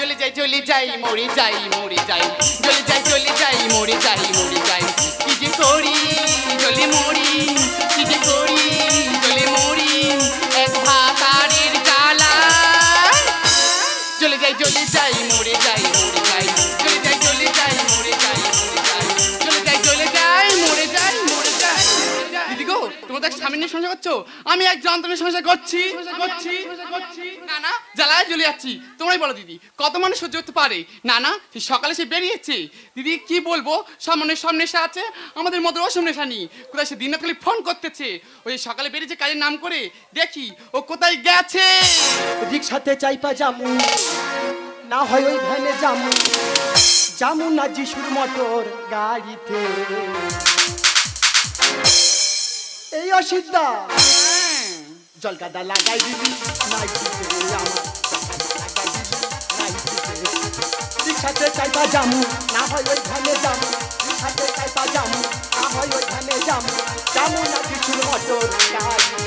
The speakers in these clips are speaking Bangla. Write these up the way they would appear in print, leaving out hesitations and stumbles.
চলে যাই চলে যাই মরে যাই মরে যাই চলে যাই চলে যাই মরে যাই মরে যাই কি যে করি চলে মরি কি যে করি চলে মরি এক ভাতারের জ্বালা চলে যাই মরে যাই মরে যাই চলে যাই চলে যাই মরে যাই মরে যাই চলে যাই চলে যাই মরে যাই মরে যাই দিদি গো তোমরা তো স্বামী নিয়ে সংসার করছো আমি এক যন্ত্রণের সংসার করছি না না জ্বালায় জ্বলে যাচ্ছি তোমরাই বলো দিদি কত মানুষ সহ্য করতে পারে না না সকালে সে বেরিয়েছে দিদি কি বলবো সামনে সব নেশা আছে আমাদের মধ্যে অসম নেশা নেই কোথায় সে দিনে খালি ফোন করতেছে ওই সকালে বেরিয়েছে কাজের নাম করে দেখি ও কোথায় গেছে রিক্সাতে চাইপা যামু না হয় ওই ভ্যানে যামু যামু না যিশুর মোটর গাড়িতে এই অসিদ্ধা জলকাদা লাগাই দিবি নাইটিতে আমার রিক্সাতে চাইপা যামু না হয় ওই ভ্যানে যামু রিক্সাতে চাইপা যামু না হয় ওই ভ্যানে যামু যামু না যিশুর মোটর গাড়িতে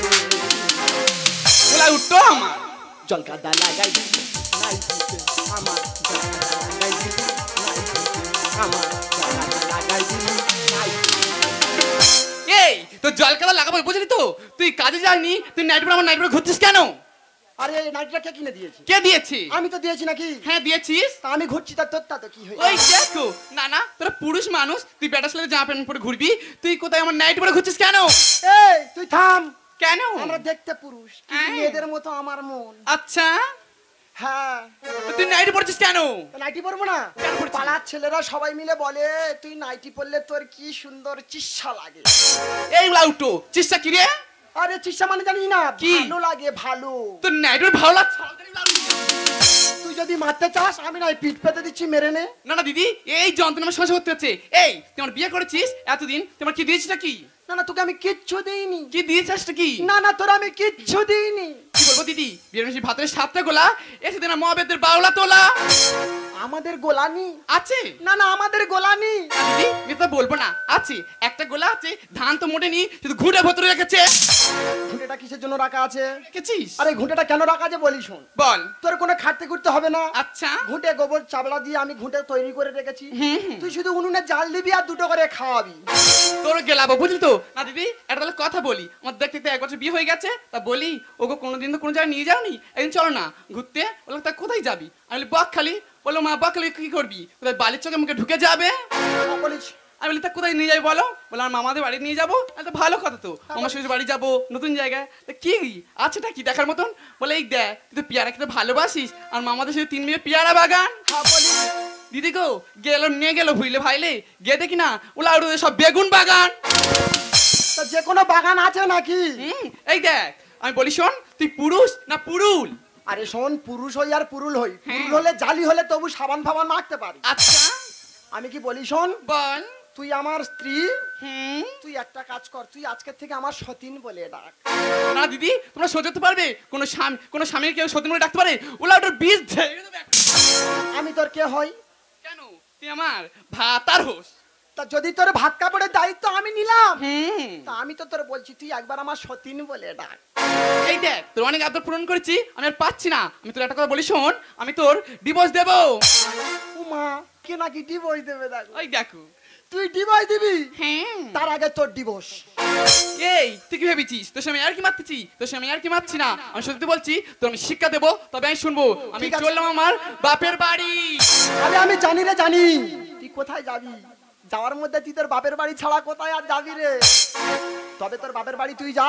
বলা উঠতো আমার জলকাদা লাগাই দিবি নাইটিতে আমার জলকাদা লাগাই দিবি নাইটিতে আমার জলকাদা লাগাই দিবি নাইটিতে এই তো জলকাদা লাগাবো বুঝলি তো তুই কাজে যাসনি তুই নাইট পর আমার নাইট পর ঘুরছিস কেন আরে নাইটটা কে কিনে দিয়েছে কে দিয়েছে আমি তো দিয়েছি নাকি হ্যাঁ দিয়েছিস তা আমি ঘুরছি তা তোর তা তো কি হয়েছে ওই দেখো না না তোরা পুরুষ মানুষ তুই বেটার সাথে জামা প্যান্ট পরে ঘুরবি তুই কোথায় আমার নাইট পরে ঘুরছিস কেন এই তুই থাম কেন আমরা দেখতে পুরুষ কিন্তু মেয়েদের মতো আমার মন আচ্ছা হ্যাঁ তো তুই নাইট পরছিস কেন নাইটি পরবো না কেন পরছিস? পাড়ার ছেলেরা সবাই মিলে বলে তুই নাইটি পরলে তোর কি সুন্দর চিস্সা লাগে এই লাউটো চেষ্টা কি রে আরে চিস্সা মানে জানি না কি? ভালো লাগে ভালো তোর নাইট পরে ভালো লাগছে তুই যদি মারতে চাস আমি নাই পিঠ পেতে দিচ্ছি মেরে নে না না দিদি এই যন্ত্রণা আমার সমস্যা করতে হচ্ছে এই তুই আমার বিয়ে করেছিস এতদিন তোমার কি দিয়েছিস কি না না তোকে আমি কিচ্ছু দিইনি কি দিয়েছিস কি না না তোর আমি কিচ্ছু দিইনি কি বলবো দিদি বিয়ের মেশি ভাতের সাতটা গোলা এসে দিন মহাবেদের বাউলা তোলা আমাদের গোলানি আছে না না আমাদের গোলানি দিদি আমি তো বলবো না আছে একটা গোলা আছে ধান তো মোটে নি শুধু ঘুরে ভেতরে রেখেছে ঘুঁটেটা কিসের জন্য রাখা আছে রেখেছিস আরে ঘুঁটেটা কেন রাখা আছে বলি শোন বল তোর কোনো খাটতে করতে হবে না আচ্ছা ঘুঁটে গোবর চাবড়া দিয়ে আমি ঘুঁটে তৈরি করে রেখেছি তুই শুধু উনুনে জাল দিবি আর দুটো করে খাওয়াবি তোর গেলাবো বুঝলি তো না দিদি একটা তাহলে কথা বলি আমার দেখতে দেখতে 1 বছর বিয়ে হয়ে গেছে তা বলি ওগো কোনোদিন তো কোনো জায়গায় নিয়ে যাওনি একদিন চলো না ঘুরতে বললো তা কোথায় যাবি আমি বলি বকখালি বললো মা বকখালি কি করবি কোথায় বালির চোখে মুখে ঢুকে যাবে বলিস আমি বলি তা কোথায় নিয়ে যাবি বলো বলে আমার মামাদের বাড়ি নিয়ে যাবো তো ভালো কথা তো আমার শ্বশুর বাড়ি যাবো নতুন জায়গায় তা কি আছেটা কি দেখার মতন বলে এই দেখ তুই তো পেয়ারা খেতে ভালোবাসিস আর মামাদের সাথে 3 মেয়ে পেয়ারা বাগান বলিস দিদি গো গেল নিয়ে গেল ভুইলে ভাইলে গিয়ে দেখি না ওলা ওদের সব বেগুন বাগান তা যে কোনো বাগান আছে নাকি এই দেখ আমি বলি শোন তুই পুরুষ না পুরুল আরে শোন পুরুষ হই আর পুরুল হই পুরুল হলে জালি হলে তবু সাবান ফাবান মাখতে পারি আচ্ছা আমি কি বলি শোন বল তুই আমার স্ত্রী হুম তুই একটা কাজ কর তুই আজকের থেকে আমার সতীন বলে ডাক না দিদি তোমরা সহ্য করতে পারবে কোন স্বামীর কেউ সতীন বলে ডাকতে পারে ওলা ওটার বীজ ঝেড়ে দেবে আমি তোর কে হই কেন তুই আমার ভাতার হোস তা যদি তোর ভাত কাপড়ের দায়িত্ব আমি নিলাম হুম তা আমি তো তোর বলছি তুই একবার আমার সতীন বলে ডাক এই দেখ তোর অনেক আদর পূরণ করেছি আমি আর পাচ্ছি না আমি তোর একটা কথা বলি শোন আমি তোর ডিভোর্স দেবো উমা কে নাকি ডিভোর্স দেবে দেখো ওই দেখো তুই ডিভোর্স দিবি হ্যাঁ তার আগে তোর ডিভোর্স এই তুই কি ভেবেছিস তোর সামনে আর কি মারতেছি তোর সামনে আর কি মারছি না আমি সত্যি বলছি তোর আমি শিক্ষা দেবো তবে আমি শুনবো আমি ঠিক আছে। চললাম আমার বাপের বাড়ি আরে আমি জানি রে জানি তুই কোথায় যাবি যাওয়ার মধ্যে তুই তোর বাপের বাড়ি ছাড়া কোথায় আর যাবি রে তবে তোর বাপের বাড়ি তুই যা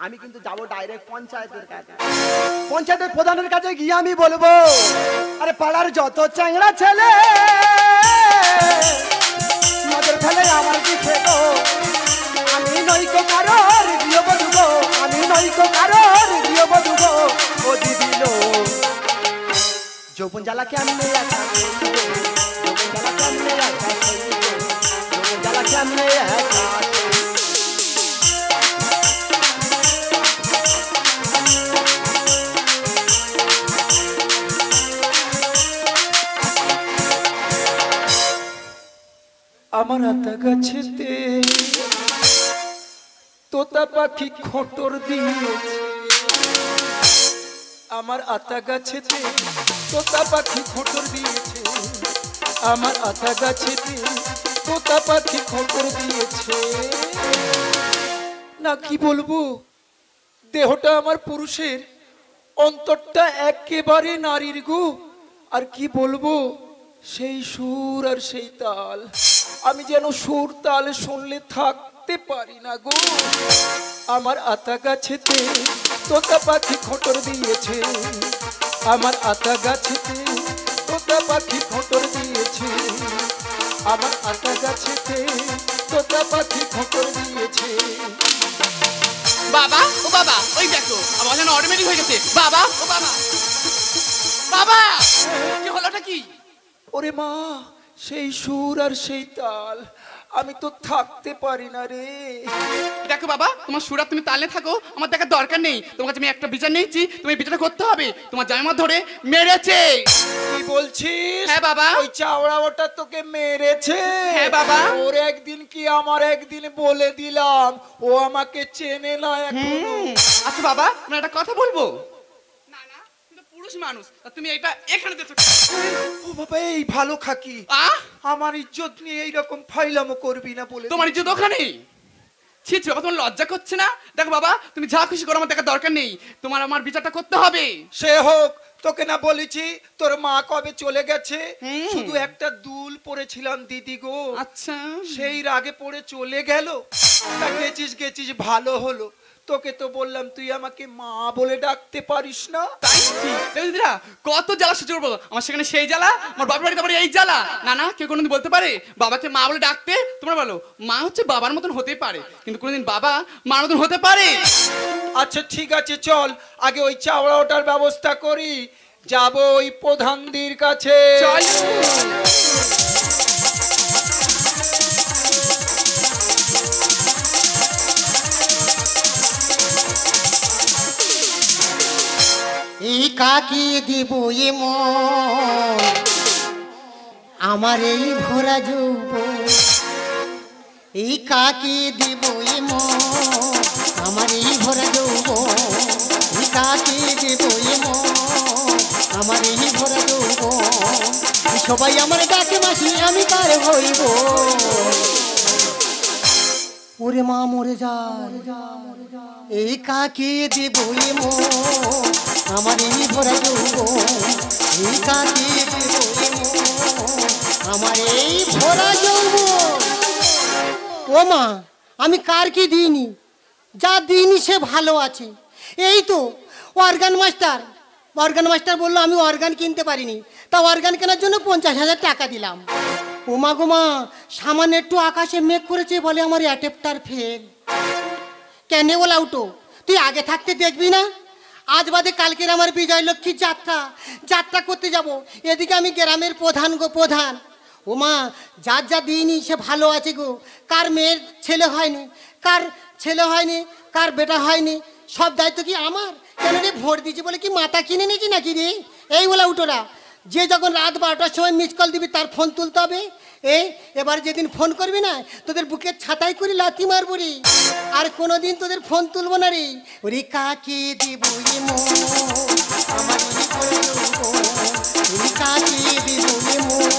আমি কিন্তু যাবো ডাইরেক্ট পঞ্চায়েতের কাছে পঞ্চায়েতের প্রধানের কাছে গিয়ে আমি বলবো আরে পাড়ার যত চ্যাংড়া ছেলে নজর ফেলে আমার কি খেলো আমি নইকো কারোর গৃহবধূ গো আমি নইকো কারোর গৃহবধূ গো ও দিদি লো যৌবন জ্বালা কেমনে একা যৌবন জ্বালা কেমনে একা যৌবন জ্বালা কেমনে একা আমার আতা গাছেতে তোতা পাখি খোঁটর দিয়েছে আমার আতা গাছেতে তোতা পাখি খোঁটর দিয়েছে, আমার আতা গাছেতে তোতা পাখি খোঁটর দিয়েছে। না কি বলবো, দেহটা আমার পুরুষের, অন্তরটা একেবারে নারীর গো। আর কি বলবো, সেই সুর আর সেই তাল, আমি যেন সুর তাল শুনলে থাকতে পারি না গো। আমার আতা গাছেতে তোতা পাখি খোঁটর দিয়েছে, আমার আতা গাছেতে তোতা পাখি খোঁটর দিয়েছে, আমার আতা গাছেতে তোতা পাখি খোঁটর দিয়েছে। বাবা ও বাবা, ওই দেখো আমার যেন অটোমেটিক হয়ে গেছে। বাবা ও বাবা, বাবা কি হলোটা কি? ওরে মা, সেই সুর আর সেই তাল, আমি তো থাকতে পারি না রে। দেখো বাবা, তোমার সুরা তুমি তালে থাকো, আমার দেখার দরকার নেই। তোমার কাছে আমি একটা বিচার নিয়েছি, তুমি বিচারটা করতে হবে। তোমার জামাই ধরে মেরেছে। কি বলছিস? হ্যাঁ বাবা। ওই চাওড়া ওটা তোকে মেরেছে? হ্যাঁ বাবা। ওর একদিন কি আমার একদিন বলে দিলাম, ও আমাকে চেনে না এখনো। আচ্ছা বাবা, তুমি একটা কথা বলবো? না না, তুমি তো পুরুষ মানুষ, তা তুমি এটা এখানে দেখো। ও বাবা, এই ভালো খাকি, আমার ইজ্জত নিয়ে এইরকম ফাইলামো করবি না বলে। তোমার ইজ্জত ওখানে? ছি ছি বাবা, তোমার লজ্জা করছে না? দেখো বাবা, তুমি যা খুশি করো, আমার দেখার দরকার নেই। তোমার আমার বিচারটা করতে হবে। সে হোক, তোকে না বলেছি তোর মা কবে চলে গেছে? শুধু একটা দুল পরেছিলাম দিদি গো। আচ্ছা, সেই রাগে পড়ে চলে গেল। তা গেছিস গেছিস ভালো হলো, তোকে তো বললাম তুই আমাকে মা বলে ডাকতে পারিস না। তাই কি দিদিরা, কত জ্বালা সহ্য করবো? আমার সেখানে সেই জ্বালা, আমার বাবার বাড়িতে আবার এই জ্বালা। না না, কেউ কোনোদিন বলতে পারে বাবাকে মা বলে ডাকতে? তোমরা বলো, মা হচ্ছে বাবার মতন হতে পারে, কিন্তু কোনোদিন বাবা মার মতন হতে পারে? আচ্ছা ঠিক আছে, চল আগে ওই চাওড়া ওটার ব্যবস্থা করি, যাব ওই প্রধানদের কাছে। চল। এই কাকে দিব এমন আমার এই ভরা যৌবন, এই কাকে দিব এমন আমার এই ভরা যৌবন, এই কাকে দেব এমন আমার এই ভরা যৌবন। সবাই আমার ডাকে মাসি, আমি কার হইব? ওরে মা মরে যায়, এই কাকে দেব এমন আমার এই ভরা যৌবন, এই কাকে দেব এমন আমার এই ভরা যৌবন। ও মা, আমি কার কি দিইনি? যা দিইনি সে ভালো আছে। এই তো অর্গান মাস্টার বললো আমি অর্গান কিনতে পারিনি, তা অর্গান কেনার জন্য 50,000 টাকা দিলাম। ওমা গোমা, সামান্য একটু আকাশে মেঘ করেছে বলে আমার অ্যাডাপ্টার ফেল। কেন বলা উঠো, তুই আগে থাকতে দেখবি না? আজ বাদে কালকের আমার বিজয় লক্ষ্মীর যাত্রা করতে যাব। এদিকে আমি গ্রামের প্রধান গো প্রধান। ওমা, যার যা দিইনি সে ভালো আছে গো। কার মেয়ের ছেলে হয়নি, কার ছেলে হয়নি, কার বেটা হয়নি, সব দায়িত্ব কি আমার? কেন রে, ভোট দিয়েছি বলে কি মাথা কিনে নিয়েছি নাকি রে? এই বলা উঠোরা, যে যখন রাত 12টার সময় মিস কল দিবি তার ফোন তুলতে হবে। এবার যেদিন ফোন করবি না, তোদের বুকের ছাতাই করে লাথি মারবো রে। আর কোনোদিন তোদের ফোন তুলবো না রে। ওরে কাকে দেব এমন আমার এই ভরা যৌবন, ওরে কাকে দেব এমন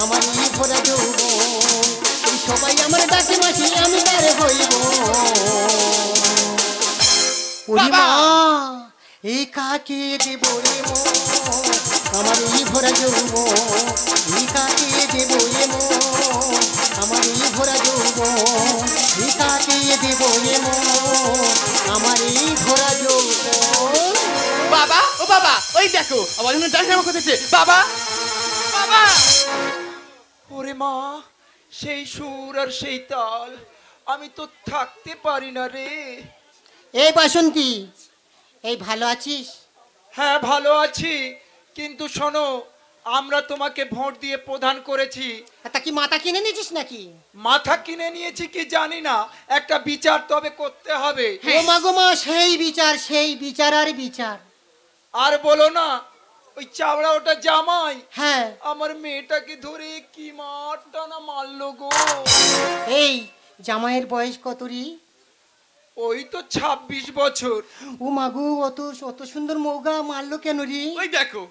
আমার এই ভরা যৌবন। এই সবাই আমার ডাকে মাসি, আমি কার হইব? ওরে মা, এই কাকে দেব এমন আমার এই ভরা যৌবন, এই কাকে দেব এমন আমার এই ভরা যৌবন, এই কাকে দেব এমন আমার এই ভরা যৌবন। বাবা ও বাবা, ওই দেখো আমার জন্য ডাক্তার করতেছে। বাবা বাবা। ওরে মা, সেই সুর আর সেই তাল, আমি তো থাকতে পারি না রে। এই বাসন্তী, এই ভালো আছিস? হ্যাঁ ভালো আছি, কিন্তু শোনো, আমরা তোমাকে ভোট দিয়ে প্রধান করেছি। তা কি মাথা কিনে নিয়েছিস নাকি? মাথা কিনে নিয়েছি কি জানি না, একটা বিচার তবে করতে হবে। ও মা গো মা, সেই বিচার আর বিচার। আর বলো না, ওই চাওড়া ওটা জামাই হ্যাঁ, আমার মেয়েটাকে ধরে কি মারটা না মারলো গো। এই জামাইয়ের বয়স কত রে? ওই তো 26 বছর। ও মাগু, অত অত সুন্দর মৌগা মারলো কেন রে? ওই দেখো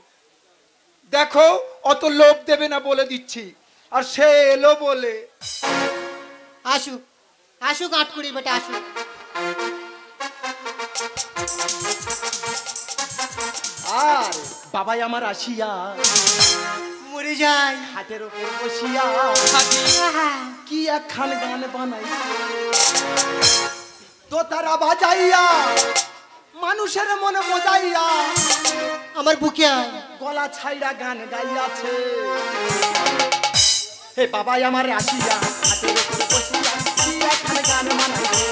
দেখো, অত লোভ দেবে না বলে দিচ্ছি। আর সে এলো বলে। আসুক আসুক, আট করি বেটা, আসুক। আর বাবাই আমার আসিয়া মরে যাই। হাটের ওপর বসিয়া হাতি কি একখান গান বানাই, তো তারা বাজাইয়া মানুষের মনে মজাইয়া আমার বুকে আয়। গলা ছাইড়া গান গাইয়াছে। হে বাবাই আমার আসিয়া হাতের উপরে বসিয়া কি একখান গান বানাইছে,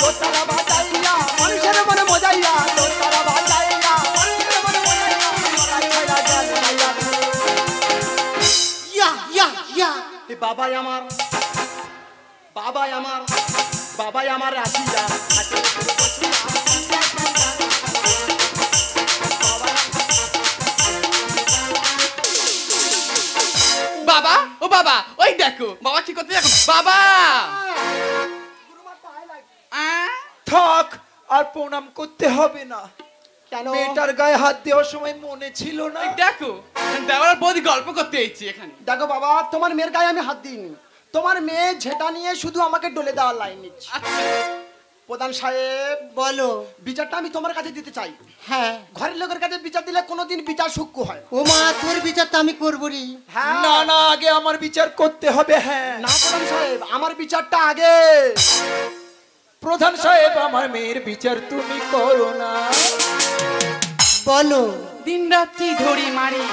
তো তারা বাজাইয়া মানুষের মনে মজাইয়া, তো তারা বাজাইয়া মানুষের মনে মজাইয়া গলা ছাইড়া গান গাইয়াছে। ইয়া ইয়া ইয়া। হে বাবাই আমার বাবাই আমার বাবাই আমার আসিয়া হাতের উপরে বসিয়া কি একখান গান বাবা, ও বাবা, ওই দেখো বাবা কি করতে দেখো বাবা। আহ, থাক, আর প্রণাম করতে হবে না। কেন? মেয়েটার গায়ে হাত দেওয়ার সময় মনে ছিল না? ওই দেখো দেওয়ার বৌদি গল্প করতে এসেছি এখানে। দেখো বাবা, তোমার মেয়ের গায়ে আমি হাত দিইনি। তোমার মেয়ে যেটা নিয়ে শুধু আমাকে ডলে দেওয়ার লাইন নিচ্ছে। আচ্ছা প্রধান সাহেব, বলো। বিচারটা আমি তোমার কাছে দিতে চাই। হ্যাঁ। ঘরের লোকের কাছে বিচার দিলে কোনোদিন বিচার সূক্ষ্ম হয়। ও মা, তোর বিচার তো আমি করবো রে। হ্যাঁ না না, আগে আমার বিচার করতে হবে। হ্যাঁ না প্রধান সাহেব, আমার বিচারটা আগে। প্রধান সাহেব, আমার মেয়ের বিচার তুমি করো না। বলো। দিন রাত্রি ধরে মারি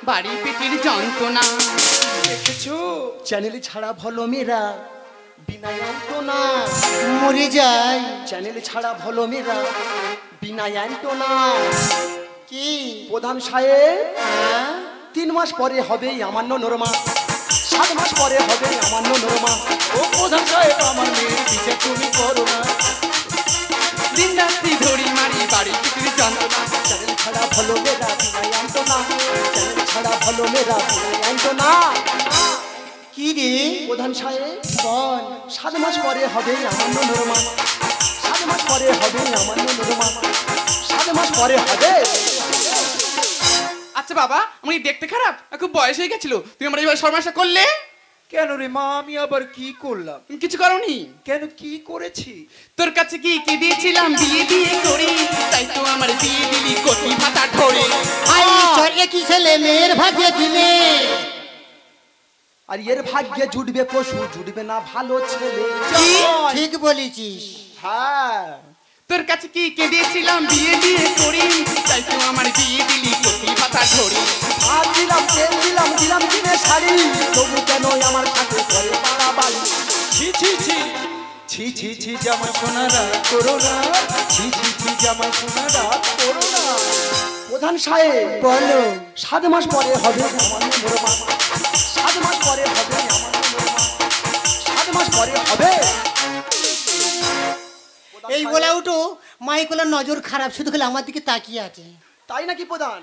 বাড়ি পেটের যন্ত্রণা। দেখেছো? চ্যানেল ছাড়া ভালো মেয়েরা বিনা অ্যান্টোনা। মরে যাই। চ্যানেল ছাড়া ভালো মেয়েরা বিনা অ্যান্টোনা। কি? প্রধান সাহেব, হ্যাঁ? 3 মাস পরে হবে আমান্য নরমা, 7 মাস পরে হবে আমান্য নরমা। ও প্রধান সাহেব, আমার মেয়ের বিচার তুমি করো না। দিন রাত্রি ধরে মারি বাড়ি পেটের যন্ত্রণা। চ্যানেল ছাড়া ভালো মেয়েরা বিনা অ্যান্টোনা। চ্যানেল ছাড়া ভালো মেয়েরা বিনা অ্যান্টোনা। কি রে? প্রধান সাহেব, বল। 7 মাস পরে হবে আমান্য নরমা, 7 মাস পরে হবে আমান্য নরমা, 7 মাস পরে হবে। আচ্ছা বাবা, আমি দেখতে খারাপ, খুব বয়স হয়ে গেছিল, তুমি আমার এইভাবে সর্বনাশা করলে। কেন রে মা, আমি আবার কি করলাম? তুমি কিছু করোনি। কেন, কি করেছি? তোর কাছে কি কি দিয়েছিলাম বিয়ে দিয়ে করি, তাই তো আমার বিয়ে দিলি কোটি ভাতা ধরে। আই চল, একই ছেলে মেয়ের ভাগ্যে দিলে। আর এর ভাগ্যে জুটবে পশু, জুটবে না ভালো ছেলে। ঠিক বলেছিস। হ্যাঁ, তোর কাছে কি কে দিয়েছিলাম বিয়ে দিয়ে করি, তাই তো আমার বিয়ে দিলি কোটি ভাতা ধরে। আর দিলাম তেল দিলাম দিলাম কিনে শাড়ি, তবু কেন আমার সাথে করে পাড়া বাড়ি। ছি ছি ছি ছি ছি ছি, জামাই সোনারা করো না। ছি ছি ছি, জামাই সোনারা করো না। প্রধান সাহেব, বলো। 7 মাস পরে হবে আমান্য নরমা, 7 মাস পরে হবে আমান্য নরমা, 7 মাস পরে হবে। এই বলে উঠো, মাইকোলার নজর খারাপ, শুধু খালি আমার দিকে তাকিয়ে আছে। তাই নাকি প্রধান?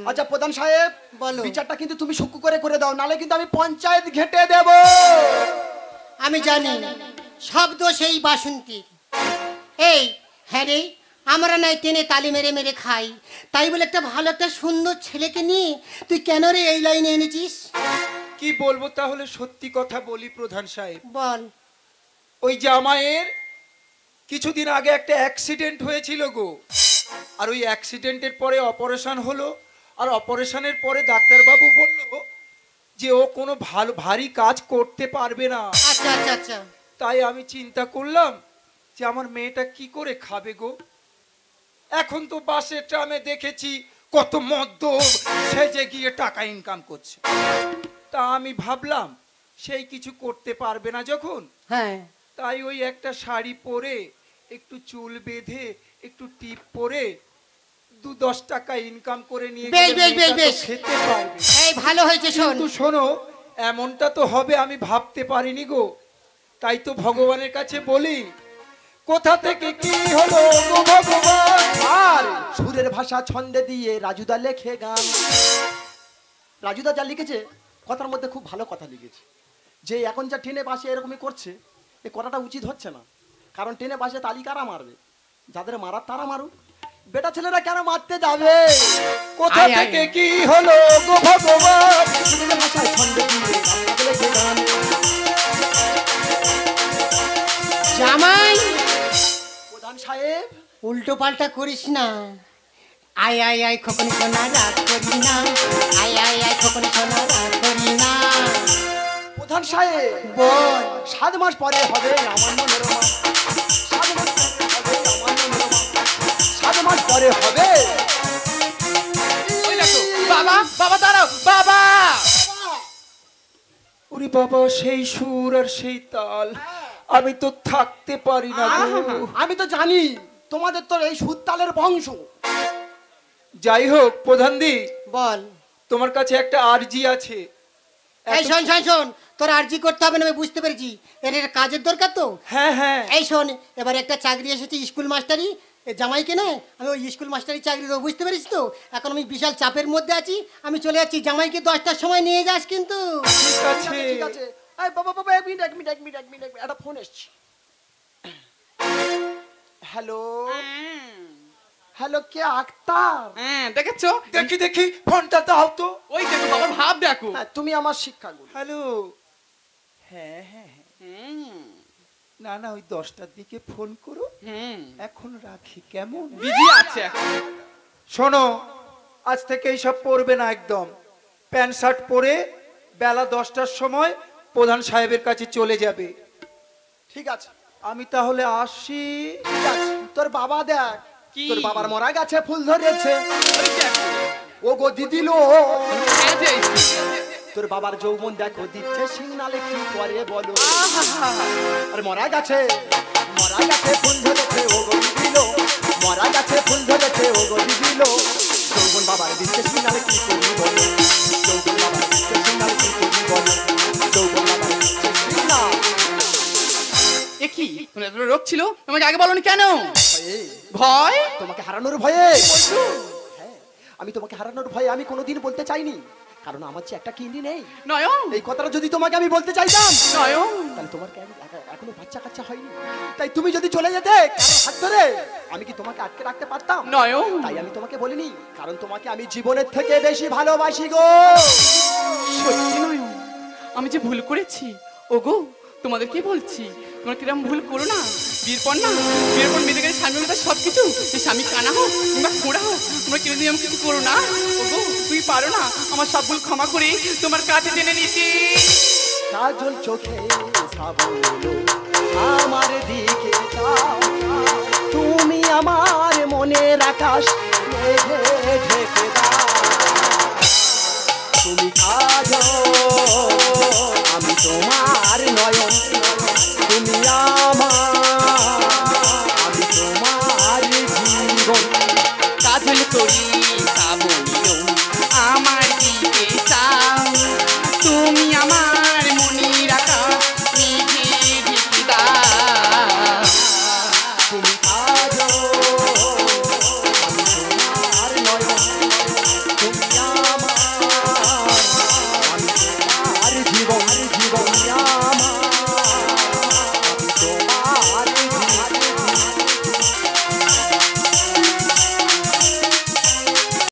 আচ্ছা প্রধান সাহেব, বলো। বিচারটা কিন্তু তুমি সূক্ষ্ম করে দাও, নালে কিন্তু আমি পঞ্চায়েত ঘেঁটে দেব। আমি জানি শব্দ সেই বাসন্তী। এই হ্যাঁ রে, আমরা নাই টেনে তালি মেরে মেরে খাই, তাই বলে একটা ভালো একটা সুন্দর ছেলেকে নিয়ে তুই কেন রে এই লাইনে এনেছিস? কি বলবো তাহলে, সত্যি কথা বলি প্রধান সাহেব। বল। ওই জামাইয়ের কিছুদিন আগে একটা অ্যাক্সিডেন্ট হয়েছিল গো। আর ওই অ্যাক্সিডেন্টের পরে অপারেশন হলো। আর অপারেশনের পরে ডাক্তারবাবু বলল যে ও কোনো ভারী কাজ করতে পারবে না। আচ্ছা আচ্ছা আচ্ছা। তাই আমি চিন্তা করলাম যে আমার মেয়েটা কি করে খাবে গো। এখন তো বাসে ট্রামে দেখেছি কত মদ্য সেজে গিয়ে টাকা ইনকাম করছে। তা আমি ভাবলাম সেই কিছু করতে পারবে না যখন, হ্যাঁ, তাই ওই একটা শাড়ি পরে, একটু চুল বেঁধে, একটু টিপ পরে 2-10 টাকা ইনকাম করে নিয়ে বেশ, গেলে বেশ, বেশ, মেয়েটা তো বেশ। খেতে পারবে। এই ভালো হয়েছে, শোন। কিন্তু শোনো, এমনটা তো হবে আমি ভাবতে পারিনি গো। তাই তো ভগবানের কাছে বলি, কোথা থেকে কি হলো গো ভগবান। আর সুরের ভাষা ছন্দে দিয়ে রাজুদা লেখে গান। রাজুদা যা লিখেছে কথার মধ্যে খুব ভালো কথা লিখেছে, যে এখন যা ট্রেনে বাসে এরকমই করছে, এ কথাটা উচিত হচ্ছে না। কারণ টেনে পাশে তালি কারা মারবে? যাদের মারার তারা মারুক, বেটা ছেলেরা কেন মারতে যাবে? কোথা আয়, আয়, থেকে আয়। কি হলো গো ভগবান? ছেলেদের ভাষায় ছন্দ দিয়ে গান বলেছে গান। জামাই প্রধান সাহেব, উল্টো পাল্টা করিস না। আয় আয় আয় খোকনি সোনা রাগ করি না, আয় আয় আয় খোকনি সোনা রাগ করি না। প্রধান সাহেব, বল 7 মাস পরে হবে আমার মনোরমা। 7 মাস পরে হবে আমার মনোরমা। 7 মাস পরে হবে। ওই দেখো বাবা, বাবা দাঁড়াও বাবা। ওরে বাবা, সেই সুর আর সেই তাল, আমি তো থাকতে পারি না গো। আমি তো জানি তোমাদের তো এই সুতালের বংশ। যাই হোক প্রধান দি, বল। তোমার কাছে একটা আরজি আছে। এই শোন শোন শোন, তোর আরজি করতে হবে না, আমি বুঝতে পেরেছি। এর একটা কাজের দরকার তো। হ্যাঁ হ্যাঁ, এই শোন, এবার একটা চাকরি এসেছে স্কুল মাস্টারি, জামাইকে না আমি ওই স্কুল মাস্টারি চাকরি দেবো, বুঝতে পেরেছিস তো? এখন আমি বিশাল চাপের মধ্যে আছি, আমি চলে যাচ্ছি। জামাইকে 10টার সময় নিয়ে যাস কিন্তু। ঠিক আছে। ঠিক আছে। এই বাবা বাবা, এক মিনিট এক মিনিট এক মিনিট এক মিনিট, একটা ফোন এসছে। হ্যালো হ্যালো, কে আক্তার? হ্যাঁ দেখেছো? দেখি দেখি ফোনটা দাও তো। ওই দেখো বাবার ভাব দেখো। হ্যাঁ, তুমি আমার শিক্ষাগুরু। হ্যালো। হ্যাঁ হ্যাঁ হ্যাঁ। হুম না না, ওই 10টার দিকে ফোন করো। হুম এখন রাখি কেমন? বিজি আছে এখন। শোনো, আজ থেকে এইসব পরবে না একদম। প্যান্ট শার্ট পরে বেলা 10টার সময় প্রধান সাহেবের কাছে চলে যাবে। ঠিক আছে আমি তাহলে আসি। ঠিক আছে। তোর বাবা দেখ, কি? তোর বাবার মরা গাছে ফুল ধরেছে। ওই দেখো। ও গো দিদিলো, এই যে, তোর বাবার যৌবন দেখো দিচ্ছে সিগনালে, কি করে বলো? আহা, আর মরা গাছে ফুল ধরেছে, ও গো দিদিলো, মরা গাছে ফুল ধরেছে, ও গো দিদিলো। যৌবন বাবার দিচ্ছে সিগনালে, কি করবি বলো? যৌবন বাবার দিচ্ছে সিগনালে, কি করবি বলো? যৌবন বাবার দিচ্ছে সিগনাল। এ কি তোমার এত রোগ ছিল, তোমাকে আগে বলনি কেন? ভয়ে, ভয়? তোমাকে হারানোর ভয়ে হ্যাঁ, আমি তোমাকে হারানোর ভয়ে আমি কোনোদিন বলতে চাইনি, কারণ আমার যে একটা কিডনি নেই। নয়ন এই কথাটা যদি তোমাকে আমি বলতে চাইতাম, নয়ন তাহলে তোমার কেন এখনো বাচ্চা কাচ্চা হয়নি? তাই তুমি যদি চলে যেতে কারো হাত ধরে, আমি কি তোমাকে আটকে রাখতে পারতাম? নয়ন তাই আমি তোমাকে বলিনি, কারণ তোমাকে আমি জীবনের থেকে বেশি ভালোবাসি গো। সত্যি নয়ন, আমি যে ভুল করেছি। ওগো তোমাদেরকে বলছি, তোমরা কিরম ভুল করো না। বিয়ের পর মেয়েদের কাছে স্বামী হলে সবকিছু, স্বামী কানা হোক কিংবা খোঁড়া হোক, তোমরা কিরম নিয়ম কিছু করো না। ওগো তুমি পারো না, আমার সব ভুল ক্ষমা করে তোমার কাছে টেনে নিতে। কাজল চোখে শ্রাবণ এলো, আমার দিকে তাও, তুমি আমার মনের আকাশ মেঘে ঢেকে